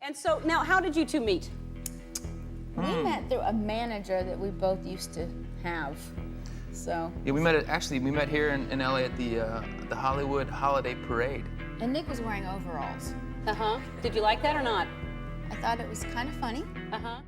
And so now, how did you two meet? We met through a manager that we both used to have. So. Yeah, we met here in LA at the Hollywood Holiday Parade. And Nick was wearing overalls. Uh-huh. Did you like that or not? I thought it was kind of funny. Uh-huh.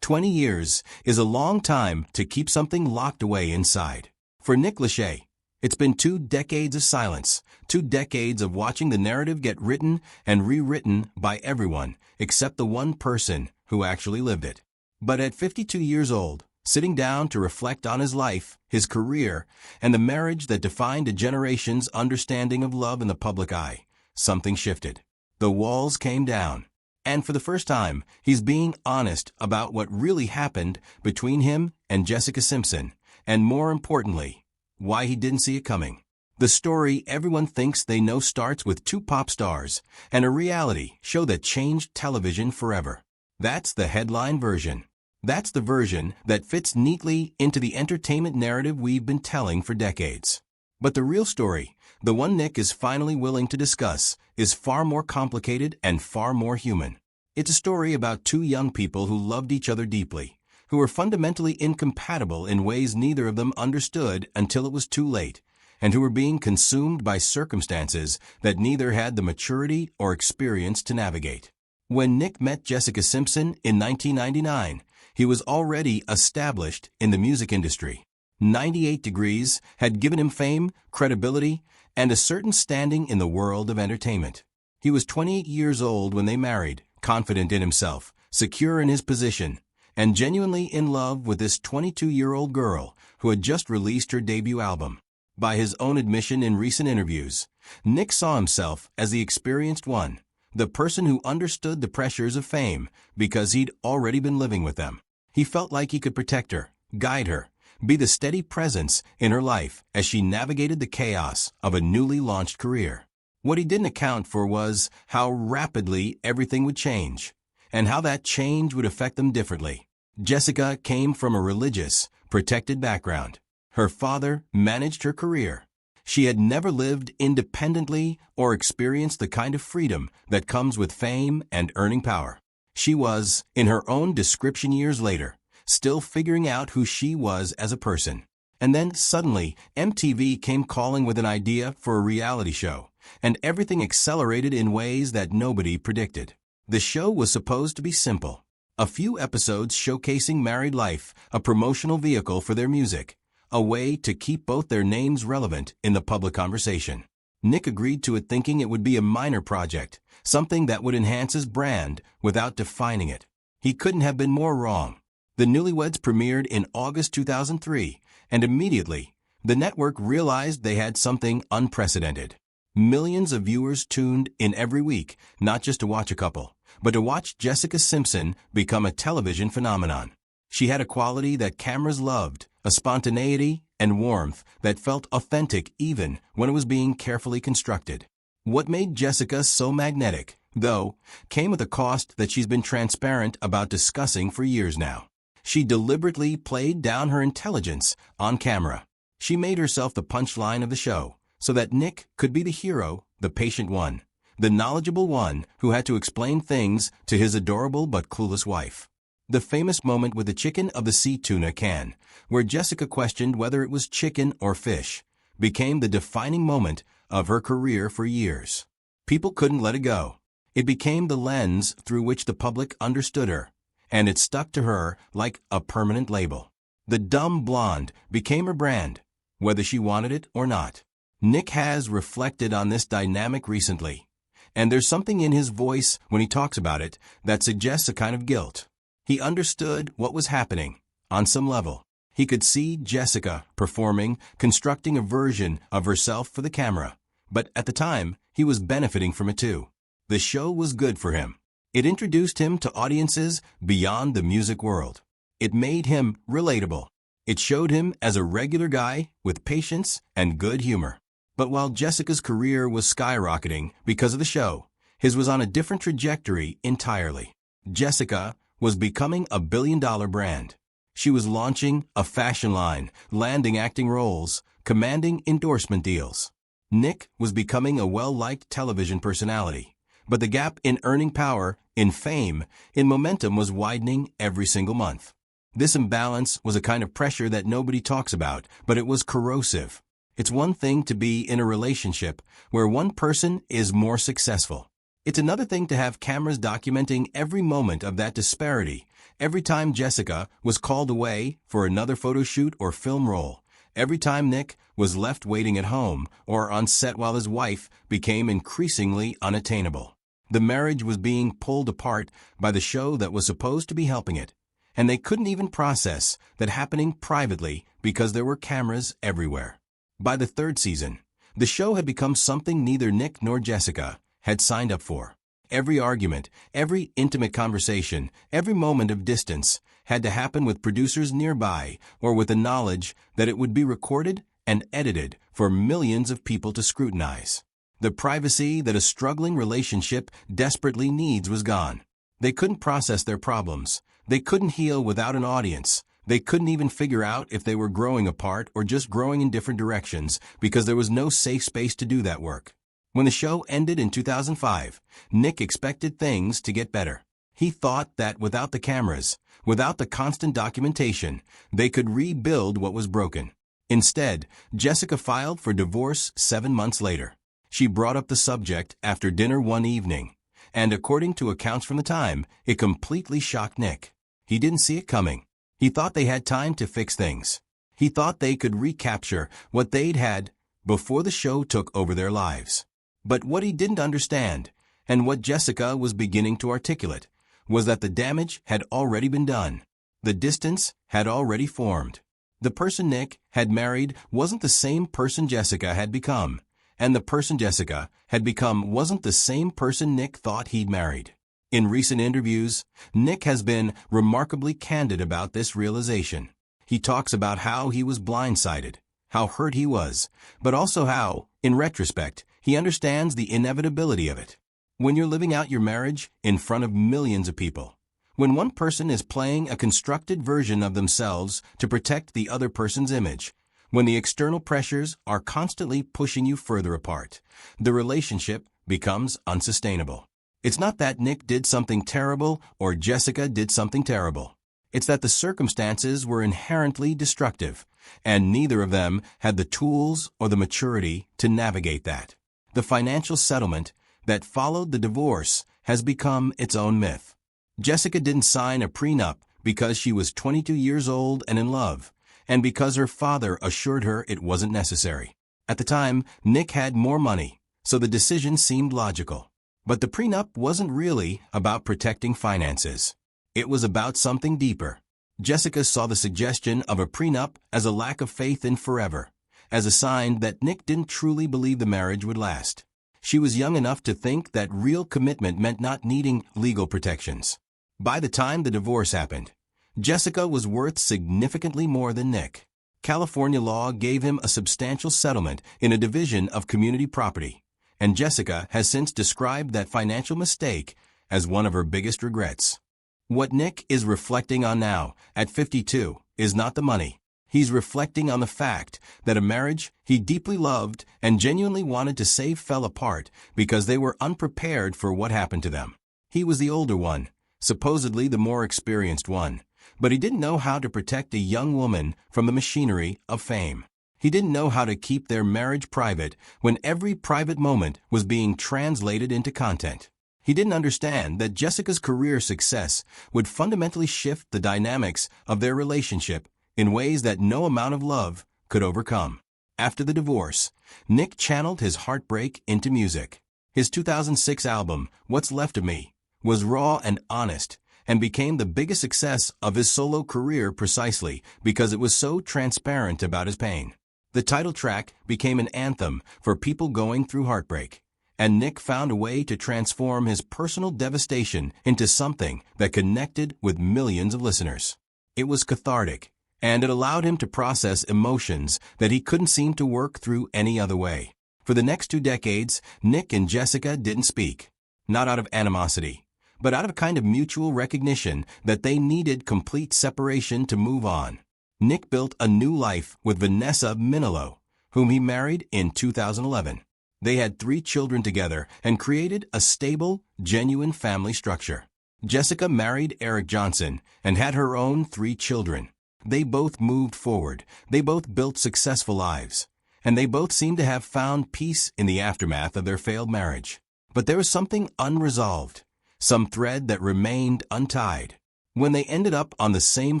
20 years is a long time to keep something locked away inside. For Nick Lachey, it's been 2 decades of silence, 2 decades of watching the narrative get written and rewritten by everyone except the one person who actually lived it. But at 52 years old, sitting down to reflect on his life, his career, and the marriage that defined a generation's understanding of love in the public eye, something shifted. The walls came down. And for the first time, he's being honest about what really happened between him and Jessica Simpson, and more importantly, why he didn't see it coming. The story everyone thinks they know starts with 2 pop stars and a reality show that changed television forever. That's the headline version. That's the version that fits neatly into the entertainment narrative we've been telling for decades. But the real story, the one Nick is finally willing to discuss, is far more complicated and far more human. It's a story about 2 young people who loved each other deeply, who were fundamentally incompatible in ways neither of them understood until it was too late, and who were being consumed by circumstances that neither had the maturity or experience to navigate. When Nick met Jessica Simpson in 1999, he was already established in the music industry. 98 Degrees had given him fame, credibility, and a certain standing in the world of entertainment. He was 28 years old when they married, confident in himself, secure in his position, and genuinely in love with this 22-year-old girl who had just released her debut album. By his own admission in recent interviews, Nick saw himself as the experienced one, the person who understood the pressures of fame because he'd already been living with them. He felt like he could protect her, guide her, be the steady presence in her life as she navigated the chaos of a newly launched career. What he didn't account for was how rapidly everything would change, and how that change would affect them differently. Jessica came from a religious, protected background. Her father managed her career. She had never lived independently or experienced the kind of freedom that comes with fame and earning power. She was, in her own description years later, still figuring out who she was as a person. And then suddenly, MTV came calling with an idea for a reality show, and everything accelerated in ways that nobody predicted. The show was supposed to be simple. A few episodes showcasing married life, a promotional vehicle for their music, a way to keep both their names relevant in the public conversation. Nick agreed to it thinking it would be a minor project, something that would enhance his brand without defining it. He couldn't have been more wrong. The Newlyweds premiered in August 2003, and immediately, the network realized they had something unprecedented. Millions of viewers tuned in every week, not just to watch a couple, but to watch Jessica Simpson become a television phenomenon. She had a quality that cameras loved, a spontaneity and warmth that felt authentic even when it was being carefully constructed. What made Jessica so magnetic, though, came with a cost that she's been transparent about discussing for years now. She deliberately played down her intelligence on camera. She made herself the punchline of the show, so that Nick could be the hero, the patient one, the knowledgeable one who had to explain things to his adorable but clueless wife. The famous moment with the chicken of the sea tuna can, where Jessica questioned whether it was chicken or fish, became the defining moment of her career for years. People couldn't let it go. It became the lens through which the public understood her, and it stuck to her like a permanent label. The dumb blonde became her brand, whether she wanted it or not. Nick has reflected on this dynamic recently, and there's something in his voice when he talks about it that suggests a kind of guilt. He understood what was happening, on some level. He could see Jessica performing, constructing a version of herself for the camera, but at the time, he was benefiting from it too. The show was good for him. It introduced him to audiences beyond the music world. It made him relatable. It showed him as a regular guy with patience and good humor. But while Jessica's career was skyrocketing because of the show, his was on a different trajectory entirely. Jessica was becoming a billion-dollar brand. She was launching a fashion line, landing acting roles, commanding endorsement deals. Nick was becoming a well-liked television personality, But the gap in earning power, in fame, in momentum was widening every single month. This imbalance was a kind of pressure that nobody talks about, but it was corrosive. It's one thing to be in a relationship where one person is more successful. It's another thing to have cameras documenting every moment of that disparity, every time Jessica was called away for another photo shoot or film role, every time Nick was left waiting at home or on set while his wife became increasingly unattainable. The marriage was being pulled apart by the show that was supposed to be helping it, and they couldn't even process that happening privately because there were cameras everywhere. By the third season, the show had become something neither Nick nor Jessica had signed up for. Every argument, every intimate conversation, every moment of distance had to happen with producers nearby or with the knowledge that it would be recorded and edited for millions of people to scrutinize. The privacy that a struggling relationship desperately needs was gone. They couldn't process their problems. They couldn't heal without an audience. They couldn't even figure out if they were growing apart or just growing in different directions because there was no safe space to do that work. When the show ended in 2005, Nick expected things to get better. He thought that without the cameras, without the constant documentation, they could rebuild what was broken. Instead, Jessica filed for divorce 7 months later. She brought up the subject after dinner one evening, and according to accounts from the time, it completely shocked Nick. He didn't see it coming. He thought they had time to fix things. He thought they could recapture what they'd had before the show took over their lives. But what he didn't understand, and what Jessica was beginning to articulate, was that the damage had already been done. The distance had already formed. The person Nick had married wasn't the same person Jessica had become, and the person Jessica had become wasn't the same person Nick thought he'd married. In recent interviews, Nick has been remarkably candid about this realization. He talks about how he was blindsided, how hurt he was, but also how, in retrospect, he understands the inevitability of it. When you're living out your marriage in front of millions of people, when one person is playing a constructed version of themselves to protect the other person's image, when the external pressures are constantly pushing you further apart, the relationship becomes unsustainable. It's not that Nick did something terrible or Jessica did something terrible. It's that the circumstances were inherently destructive, and neither of them had the tools or the maturity to navigate that. The financial settlement that followed the divorce has become its own myth. Jessica didn't sign a prenup because she was 22 years old and in love, and because her father assured her it wasn't necessary. At the time, Nick had more money, so the decision seemed logical. But the prenup wasn't really about protecting finances. It was about something deeper. Jessica saw the suggestion of a prenup as a lack of faith in forever, as a sign that Nick didn't truly believe the marriage would last. She was young enough to think that real commitment meant not needing legal protections. By the time the divorce happened, Jessica was worth significantly more than Nick. California law gave him a substantial settlement in a division of community property, and Jessica has since described that financial mistake as one of her biggest regrets. What Nick is reflecting on now, at 52, is not the money. He's reflecting on the fact that a marriage he deeply loved and genuinely wanted to save fell apart because they were unprepared for what happened to them. He was the older one, supposedly the more experienced one, but he didn't know how to protect a young woman from the machinery of fame. He didn't know how to keep their marriage private when every private moment was being translated into content. He didn't understand that Jessica's career success would fundamentally shift the dynamics of their relationship in ways that no amount of love could overcome. After the divorce, Nick channeled his heartbreak into music. His 2006 album, What's Left of Me, was raw and honest, and became the biggest success of his solo career precisely because it was so transparent about his pain. The title track became an anthem for people going through heartbreak, and Nick found a way to transform his personal devastation into something that connected with millions of listeners. It was cathartic, and it allowed him to process emotions that he couldn't seem to work through any other way. For the next 2 decades, Nick and Jessica didn't speak, not out of animosity, but out of a kind of mutual recognition that they needed complete separation to move on. Nick built a new life with Vanessa Minilo, whom he married in 2011. They had 3 children together and created a stable, genuine family structure. Jessica married Eric Johnson and had her own 3 children. They both moved forward. They both built successful lives. And they both seemed to have found peace in the aftermath of their failed marriage. But there was something unresolved, some thread that remained untied. When they ended up on the same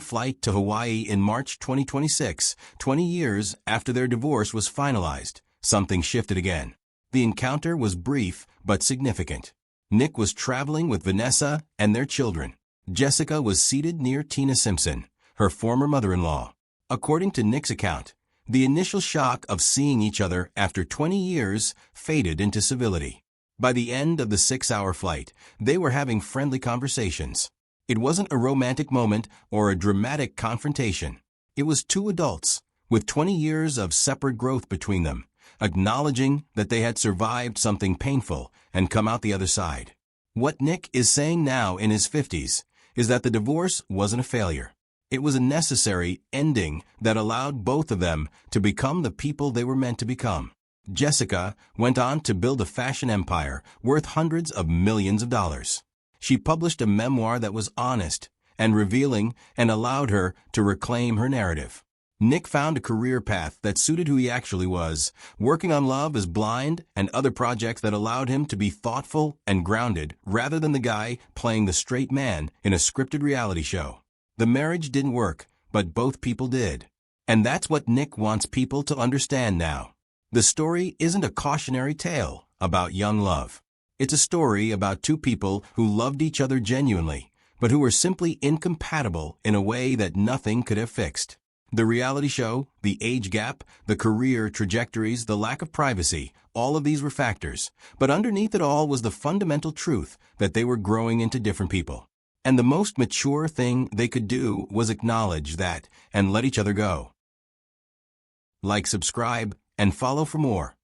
flight to Hawaii in March 2026, 20 years after their divorce was finalized, something shifted again. The encounter was brief but significant. Nick was traveling with Vanessa and their children. Jessica was seated near Tina Simpson, her former mother-in-law. According to Nick's account, the initial shock of seeing each other after 20 years faded into civility. By the end of the 6-hour flight, they were having friendly conversations. It wasn't a romantic moment or a dramatic confrontation. It was 2 adults, with 20 years of separate growth between them, acknowledging that they had survived something painful and come out the other side. What Nick is saying now in his 50s is that the divorce wasn't a failure. It was a necessary ending that allowed both of them to become the people they were meant to become. Jessica went on to build a fashion empire worth hundreds of millions of dollars. She published a memoir that was honest and revealing and allowed her to reclaim her narrative. Nick found a career path that suited who he actually was, working on Love is Blind and other projects that allowed him to be thoughtful and grounded rather than the guy playing the straight man in a scripted reality show. The marriage didn't work, but both people did. And that's what Nick wants people to understand now. The story isn't a cautionary tale about young love. It's a story about 2 people who loved each other genuinely, but who were simply incompatible in a way that nothing could have fixed. The reality show, the age gap, the career trajectories, the lack of privacy, all of these were factors. But underneath it all was the fundamental truth that they were growing into different people. And the most mature thing they could do was acknowledge that and let each other go. Like, subscribe, and follow for more.